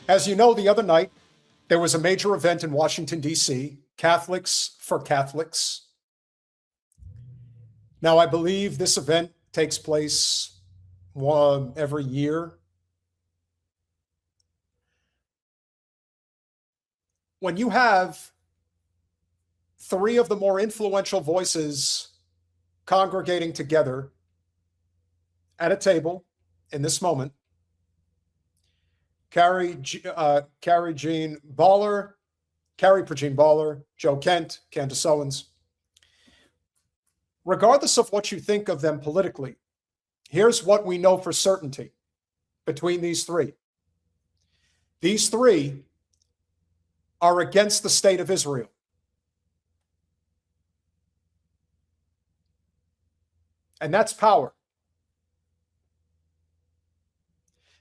As you know, the other night, there was a major event in Washington, D.C., Catholics for Catholics. Now, I believe this event takes place every year. When you have three of the more influential voices congregating together at a table in this moment, Carrie Prejean Baller, Joe Kent, Candace Owens. Regardless of what you think of them politically, here's what we know for certainty between these three. These three are against the state of Israel. And that's power.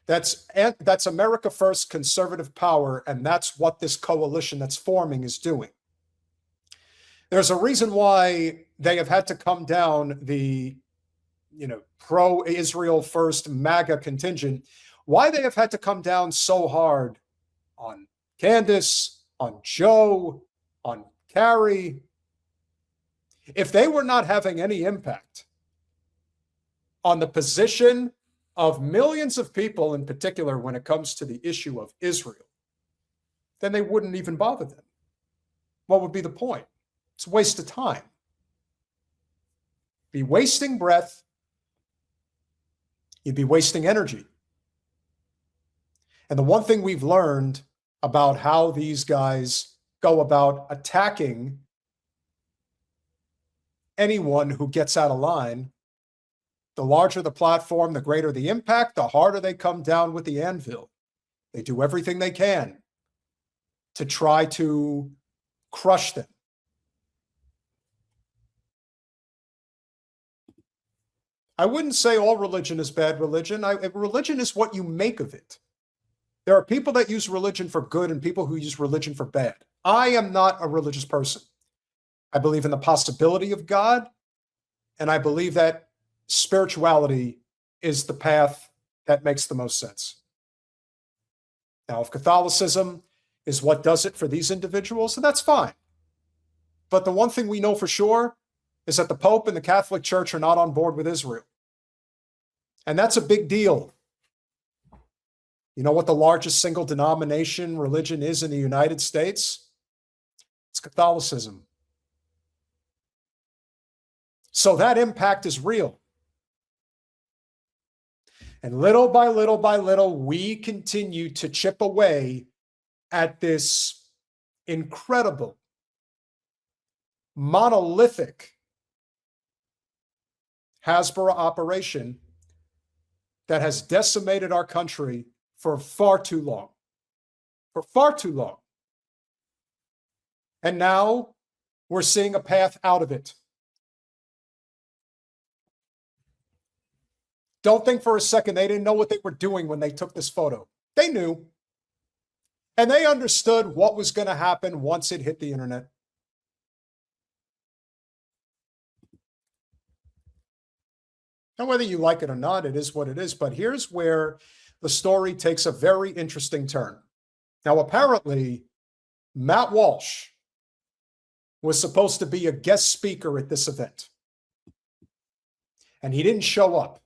That's America First conservative power, and that's what this coalition that's forming is doing. There's a reason why they have had to come down the, pro-Israel First MAGA contingent, why they have had to come down so hard on Candace, on Joe, on Carrie. If they were not having any impact on the position of millions of people, in particular when it comes to the issue of Israel, then they wouldn't even bother them. What would be the point? It's a waste of time. Be wasting breath. You'd be wasting energy. And the one thing we've learned about how these guys go about attacking anyone who gets out of line, the larger the platform, the greater the impact, the harder they come down with the anvil. They do everything they can to try to crush them. I wouldn't say all religion is bad religion. Religion is what you make of it. There are people that use religion for good and people who use religion for bad. I am not a religious person. I believe in the possibility of God, and I believe that spirituality is the path that makes the most sense. Now, if Catholicism is what does it for these individuals, then that's fine. But the one thing we know for sure is that the Pope and the Catholic Church are not on board with Israel. And that's a big deal. You know what the largest single denomination religion is in the United States? It's Catholicism. So that impact is real. And little by little by little, we continue to chip away at this incredible, monolithic Hasbara operation that has decimated our country for far too long. For far too long. And now we're seeing a path out of it. Don't think for a second they didn't know what they were doing when they took this photo. They knew. And they understood what was going to happen once it hit the internet. And whether you like it or not, it is what it is. But here's where the story takes a very interesting turn. Now, apparently, Matt Walsh was supposed to be a guest speaker at this event. And he didn't show up.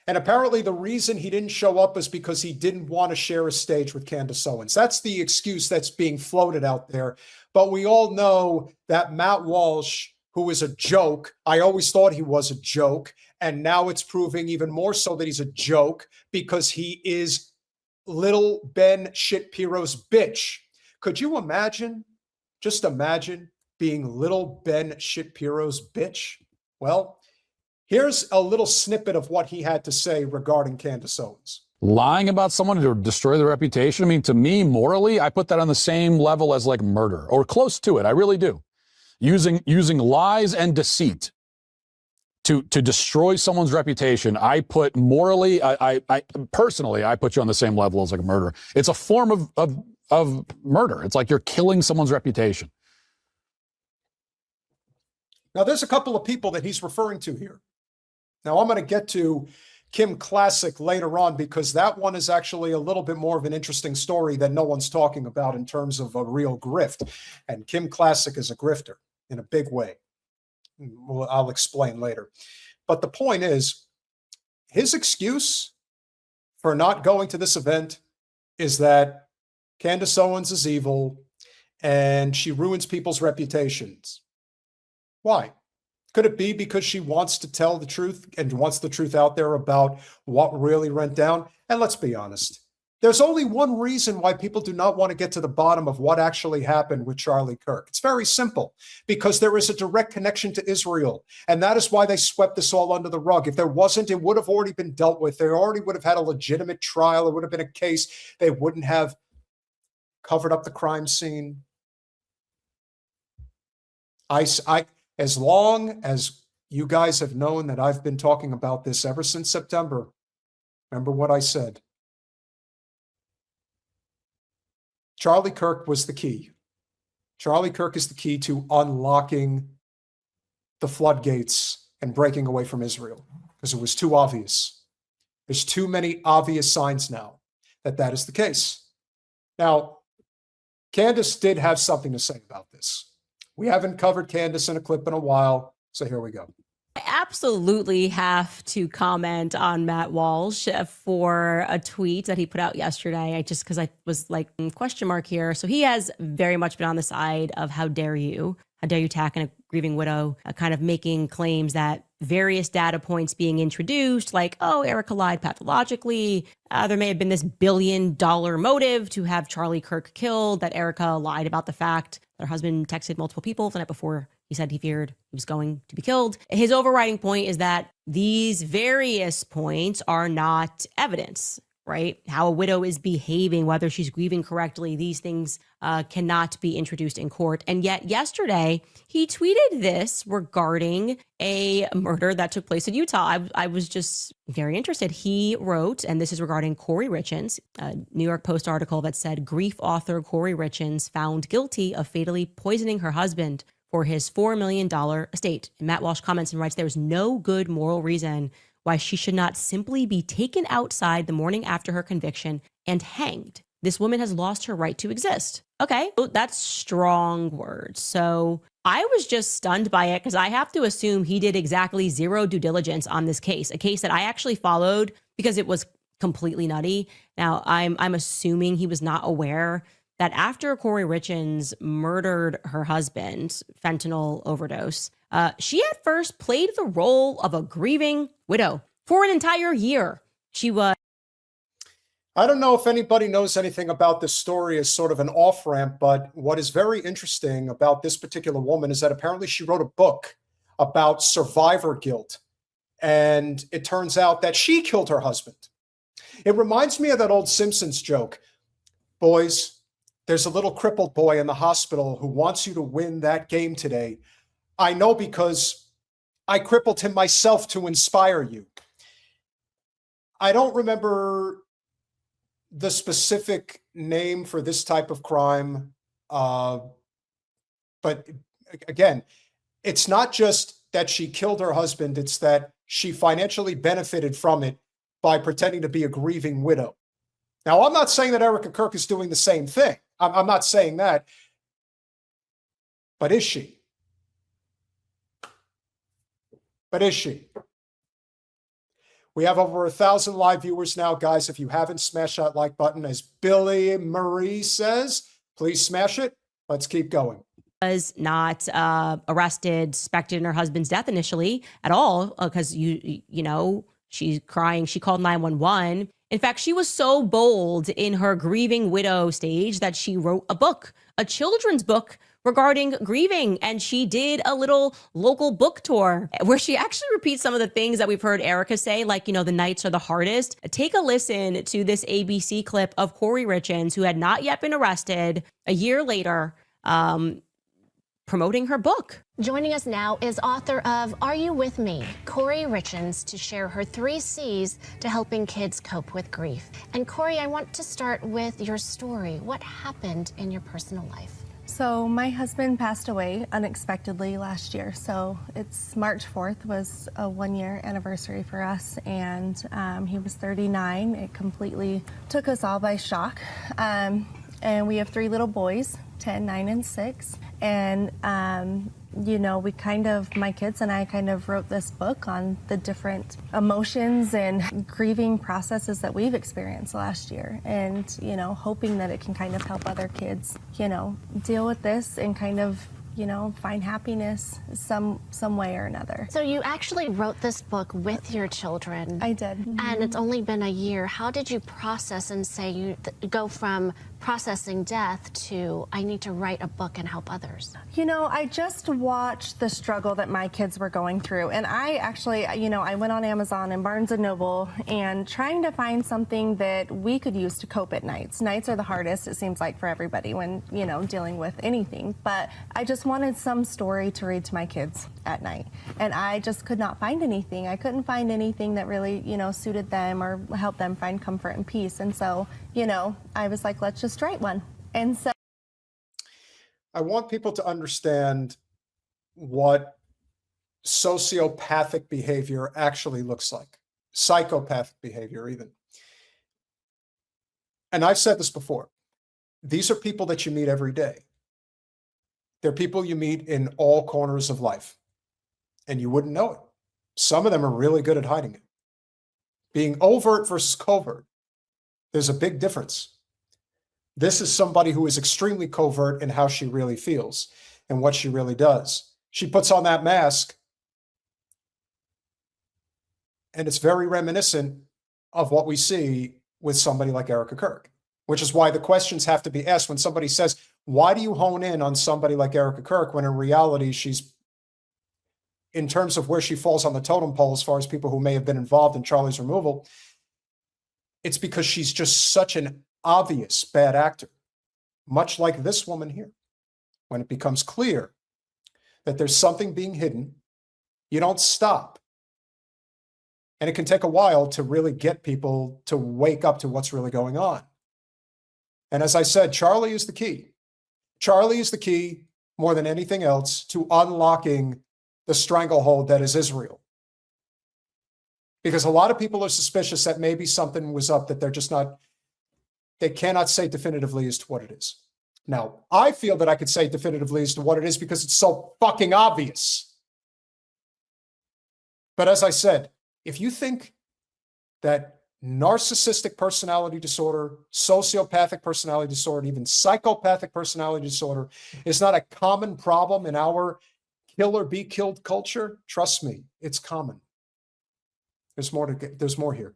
And apparently the reason he didn't show up is because he didn't want to share a stage with Candace Owens. That's the excuse that's being floated out there. But we all know that Matt Walsh, who is a joke, I always thought he was a joke, and now it's proving even more so that he's a joke because he is little Ben Shitpiro's bitch. Could you imagine, just imagine being little Ben Shitpiro's bitch? Well, here's a little snippet of what he had to say regarding Candace Owens. Lying about someone to destroy their reputation, I mean, to me, morally, I put that on the same level as like murder, or close to it. I really do. Using lies and deceit to destroy someone's reputation, I put morally, I personally, I put you on the same level as like a murder. It's a form of murder. It's like you're killing someone's reputation. Now, there's a couple of people that he's referring to here. Now, I'm going to get to Kim Classic later on, because that one is actually a little bit more of an interesting story that no one's talking about in terms of a real grift. And Kim Classic is a grifter in a big way. Well, I'll explain later. But the point is, his excuse for not going to this event is that Candace Owens is evil and she ruins people's reputations. Why? Could it be because she wants to tell the truth and wants the truth out there about what really went down? And let's be honest, there's only one reason why people do not want to get to the bottom of what actually happened with Charlie Kirk. It's very simple, because there is a direct connection to Israel. And that is why they swept this all under the rug. If there wasn't, it would have already been dealt with. They already would have had a legitimate trial. It would have been a case. They wouldn't have covered up the crime scene. As long as you guys have known that I've been talking about this ever since September, remember what I said. Charlie Kirk was the key. Charlie Kirk is the key to unlocking the floodgates and breaking away from Israel, because it was too obvious. There's too many obvious signs now that that is the case. Now, Candace did have something to say about this. We haven't covered Candace in a clip in a while, so here we go. I absolutely have to comment on Matt Walsh for a tweet that he put out yesterday. Because I was like, question mark here. So he has very much been on the side of how dare you attack a grieving widow, kind of making claims that various data points being introduced, like, oh, Erika lied pathologically. There may have been this $1 billion motive to have Charlie Kirk killed, that Erika lied about the fact that her husband texted multiple people the night before he said he feared he was going to be killed. His overriding point is that these various points are not evidence, right? How a widow is behaving, whether she's grieving correctly, these things cannot be introduced in court. And yet yesterday, he tweeted this regarding a murder that took place in Utah. I was just very interested. He wrote, and this is regarding Corey Richens, a New York Post article that said, grief author Corey Richens found guilty of fatally poisoning her husband for his $4 million estate. And Matt Walsh comments and writes, there's no good moral reason why she should not simply be taken outside the morning after her conviction and hanged. This woman has lost her right to exist. Okay, that's strong words. So I was just stunned by it, because I have to assume he did exactly zero due diligence on this case, a case that I actually followed because it was completely nutty. Now, I'm assuming he was not aware that after Corey Richens murdered her husband, fentanyl overdose, she at first played the role of a grieving widow for an entire year. She was... I don't know if anybody knows anything about this story as sort of an off-ramp, but what is very interesting about this particular woman is that apparently she wrote a book about survivor guilt. And it turns out that she killed her husband. It reminds me of that old Simpsons joke. Boys, there's a little crippled boy in the hospital who wants you to win that game today. I know, because I crippled him myself to inspire you. I don't remember the specific name for this type of crime. But again, it's not just that she killed her husband, it's that she financially benefited from it by pretending to be a grieving widow. Now, I'm not saying that Erika Kirk is doing the same thing. I'm not saying that. But is she? But is she? We have over 1,000 live viewers now, guys. If you haven't smashed that like button, as Billy Marie says, please smash it. Let's keep going. Was not arrested, suspected in her husband's death initially at all, because you know, she's crying. She called 911. In fact, she was so bold in her grieving widow stage that she wrote a book, a children's book regarding grieving. And she did a little local book tour where she actually repeats some of the things that we've heard Erika say, like, you know, the nights are the hardest. Take a listen to this ABC clip of Corey Richens, who had not yet been arrested, a year later, promoting her book. Joining us now is author of Are You With Me? Corey Richens, to share her 3 C's to helping kids cope with grief. And Corey, I want to start with your story. What happened in your personal life? So my husband passed away unexpectedly last year. So it's March 4th was a 1-year anniversary for us, and he was 39. It completely took us all by shock. And we have 3 little boys, 10, 9, and 6. And you know, my kids and I kind of wrote this book on the different emotions and grieving processes that we've experienced last year. And, you know, hoping that it can kind of help other kids, you know, deal with this and kind of, you know, find happiness some way or another. So you actually wrote this book with your children. I did. And it's only been a year. How did you process and say you go from processing death to I need to write a book and help others? You know, I just watched the struggle that my kids were going through. And I actually, you know, I went on Amazon and Barnes & Noble and trying to find something that we could use to cope at nights. Nights are the hardest, it seems like, for everybody when, you know, dealing with anything. But I just wanted some story to read to my kids at night. And I just could not find anything. I couldn't find anything that really, you know, suited them or helped them find comfort and peace. And so, you know, I was like, let's just write one. And so I want people to understand what sociopathic behavior actually looks like, psychopathic behavior even. And I've said this before. These are people that you meet every day. They're people you meet in all corners of life, and you wouldn't know it. Some of them are really good at hiding it. Being overt versus covert, there's a big difference. This is somebody who is extremely covert in how she really feels and what she really does. She puts on that mask, and it's very reminiscent of what we see with somebody like Erika Kirk, which is why the questions have to be asked when somebody says, why do you hone in on somebody like Erika Kirk when in reality she's, in terms of where she falls on the totem pole as far as people who may have been involved in Charlie's removal, it's because she's just such an obvious bad actor, much like this woman here. When it becomes clear that there's something being hidden, you don't stop. And it can take a while to really get people to wake up to what's really going on. And as I said, Charlie is the key. Charlie is the key more than anything else to unlocking the stranglehold that is Israel. Because a lot of people are suspicious that maybe something was up that they're just not, they cannot say definitively as to what it is. Now, I feel that I could say definitively as to what it is because it's so fucking obvious. But as I said, if you think that narcissistic personality disorder, sociopathic personality disorder, even psychopathic personality disorder is not a common problem in our kill or be killed culture, trust me, it's common. There's more here.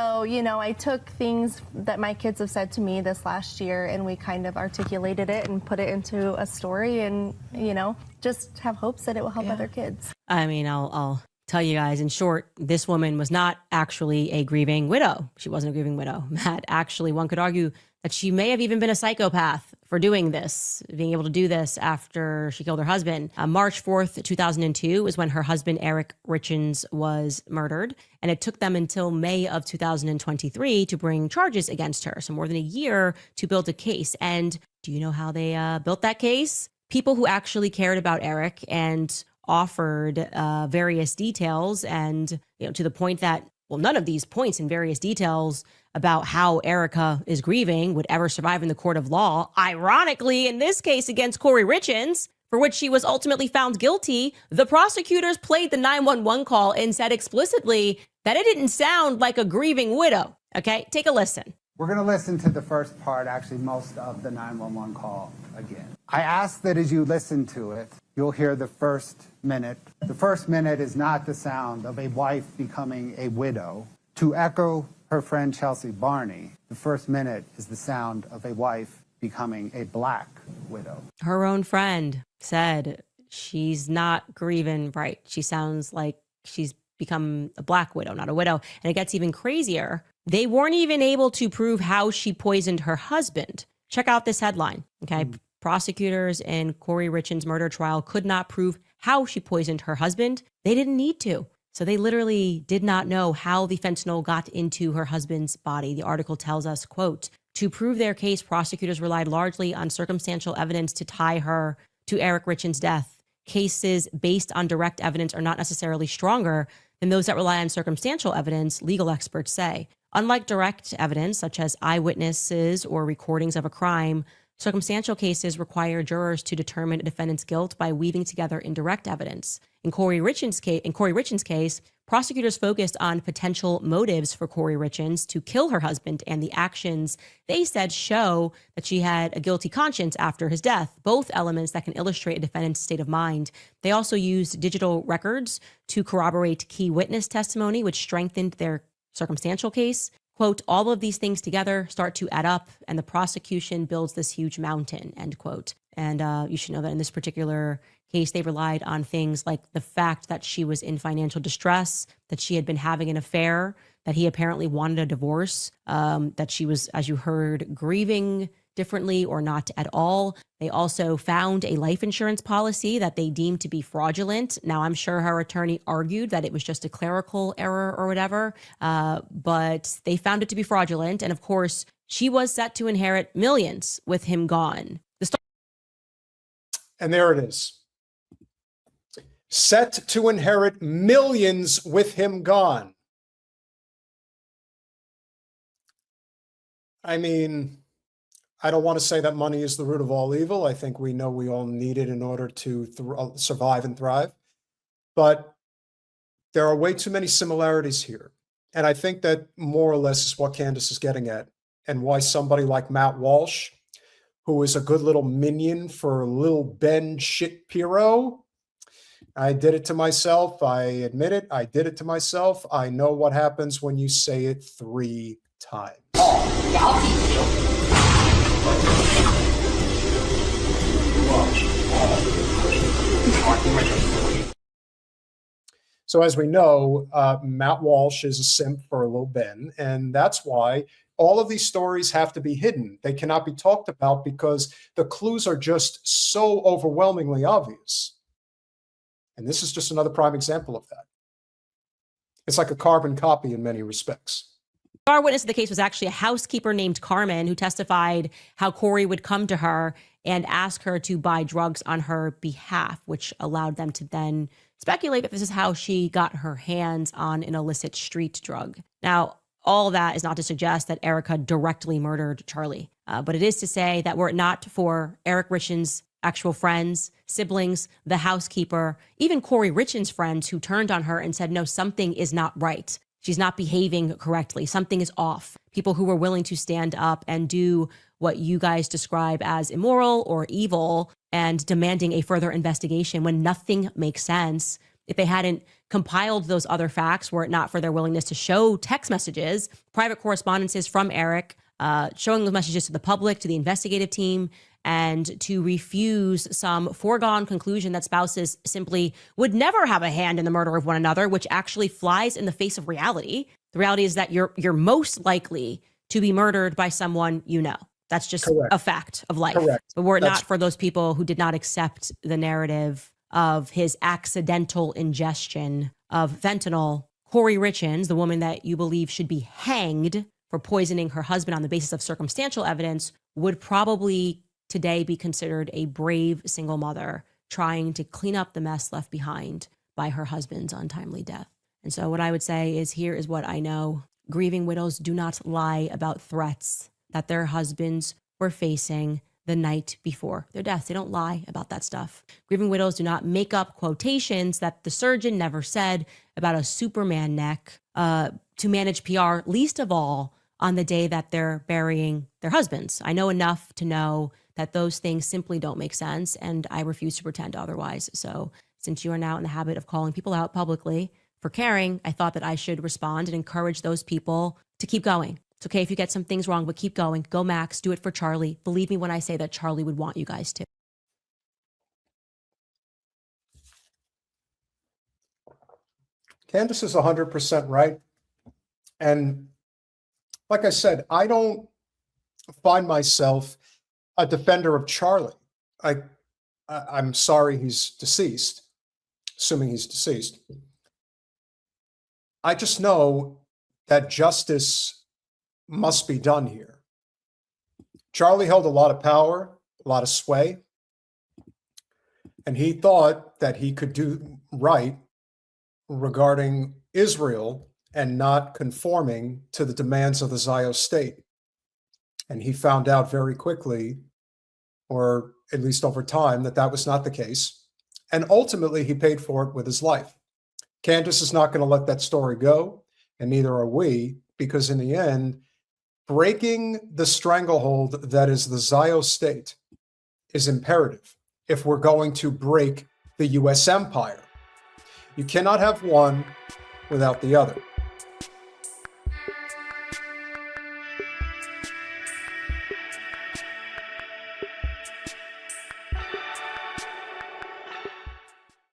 So, you know, I took things that my kids have said to me this last year and we kind of articulated it and put it into a story and, you know, just have hopes that it will help other kids. I mean, I'll tell you guys in short, this woman was not actually a grieving widow. She wasn't a grieving widow. Matt, actually, one could argue that she may have even been a psychopath for doing this, being able to do this after she killed her husband. March 4th, 2002 is when her husband, Erika Richens, was murdered. And it took them until May of 2023 to bring charges against her. So more than a year to build a case. And do you know how they built that case? People who actually cared about Erika and offered various details, and to the point that, well, none of these points in various details about how Erika is grieving would ever survive in the court of law. Ironically, in this case against Corey Richens, for which she was ultimately found guilty, the prosecutors played the 911 call and said explicitly that it didn't sound like a grieving widow. Okay, take a listen. We're going to listen to the first part, actually most of the 911 call again. I ask that as you listen to it, you'll hear the first minute. The first minute is not the sound of a wife becoming a widow. To echo her friend Chelsea Barney, the first minute is the sound of a wife becoming a black widow. Her own friend said she's not grieving right. She sounds like she's become a black widow, not a widow. And it gets even crazier. They weren't even able to prove how she poisoned her husband. Check out this headline, okay? Prosecutors in Corey Richens' murder trial could not prove how she poisoned her husband. They didn't need to. So they literally did not know how the fentanyl got into her husband's body. The article tells us, quote, To prove their case, prosecutors relied largely on circumstantial evidence to tie her to Eric Richens' death. Cases based on direct evidence are not necessarily stronger than those that rely on circumstantial evidence, legal experts say. Unlike direct evidence, such as eyewitnesses or recordings of a crime, circumstantial cases require jurors to determine a defendant's guilt by weaving together indirect evidence. In Corey Richens' case, prosecutors focused on potential motives for Corey Richens to kill her husband, and the actions they said show that she had a guilty conscience after his death, both elements that can illustrate a defendant's state of mind. They also used digital records to corroborate key witness testimony, which strengthened their circumstantial case. Quote, all of these things together start to add up, and the prosecution builds this huge mountain, end quote. And you should know that in this particular case, they relied on things like the fact that she was in financial distress, that she had been having an affair, that he apparently wanted a divorce, that she was, as you heard, grieving differently or not at all. They also found a life insurance policy that they deemed to be fraudulent. Now, I'm sure her attorney argued that it was just a clerical error or whatever, but they found it to be fraudulent. And of course, she was set to inherit millions with him gone. And there it is. Set to inherit millions with him gone. I mean, I don't want to say that money is the root of all evil. I think we know we all need it in order to survive and thrive. But there are way too many similarities here. And I think that more or less is what Candace is getting at, and why somebody like Matt Walsh, who is a good little minion for little Ben Shapiro. I did it to myself. I admit it. I did it to myself. I know what happens when you say it 3 times. So as we know, Matt Walsh is a simp for Lil Ben, and that's why all of these stories have to be hidden. They cannot be talked about because the clues are just so overwhelmingly obvious. And this is just another prime example of that. It's like a carbon copy in many respects. Our witness of the case was actually a housekeeper named Carmen, who testified how Corey would come to her and ask her to buy drugs on her behalf, which allowed them to then speculate that this is how she got her hands on an illicit street drug. Now, all that is not to suggest that Erika directly murdered Charlie, but it is to say that were it not for Eric Richens' actual friends, siblings, the housekeeper, even Corey Richens' friends who turned on her and said, no, something is not right. She's not behaving correctly. Something is off. People who were willing to stand up and do what you guys describe as immoral or evil and demanding a further investigation when nothing makes sense. If they hadn't compiled those other facts, were it not for their willingness to show text messages, private correspondences from Eric, showing those messages to the public, to the investigative team, and to refuse some foregone conclusion that spouses simply would never have a hand in the murder of one another, which actually flies in the face of reality. The reality is that you're most likely to be murdered by someone you know. That's just Correct. a fact of life. Correct. But were it That's- not for those people who did not accept the narrative of his accidental ingestion of fentanyl, Corey Richens, the woman that you believe should be hanged for poisoning her husband on the basis of circumstantial evidence, would probably today be considered a brave single mother trying to clean up the mess left behind by her husband's untimely death. And so what I would say is, here is what I know. Grieving widows do not lie about threats that their husbands were facing the night before their death. They don't lie about that stuff. Grieving widows do not make up quotations that the surgeon never said about a Superman neck to manage PR, least of all on the day that they're burying their husbands. I know enough to know that those things simply don't make sense, and I refuse to pretend otherwise. So since you are now in the habit of calling people out publicly for caring, I thought that I should respond and encourage those people to keep going. It's okay if you get some things wrong, but keep going. Go Max, do it for Charlie. Believe me when I say that Charlie would want you guys to. Candace is 100% right. And like I said, I don't find myself a defender of Charlie. I'm sorry he's deceased, assuming he's deceased. I just know that justice must be done here. Charlie held a lot of power, a lot of sway, and he thought that he could do right regarding Israel and not conforming to the demands of the Zionist state. And he found out very quickly, or at least over time, that that was not the case. And ultimately, he paid for it with his life. Candace is not going to let that story go, and neither are we, because in the end, breaking the stranglehold that is the Zionist state is imperative if we're going to break the U.S. empire. You cannot have one without the other.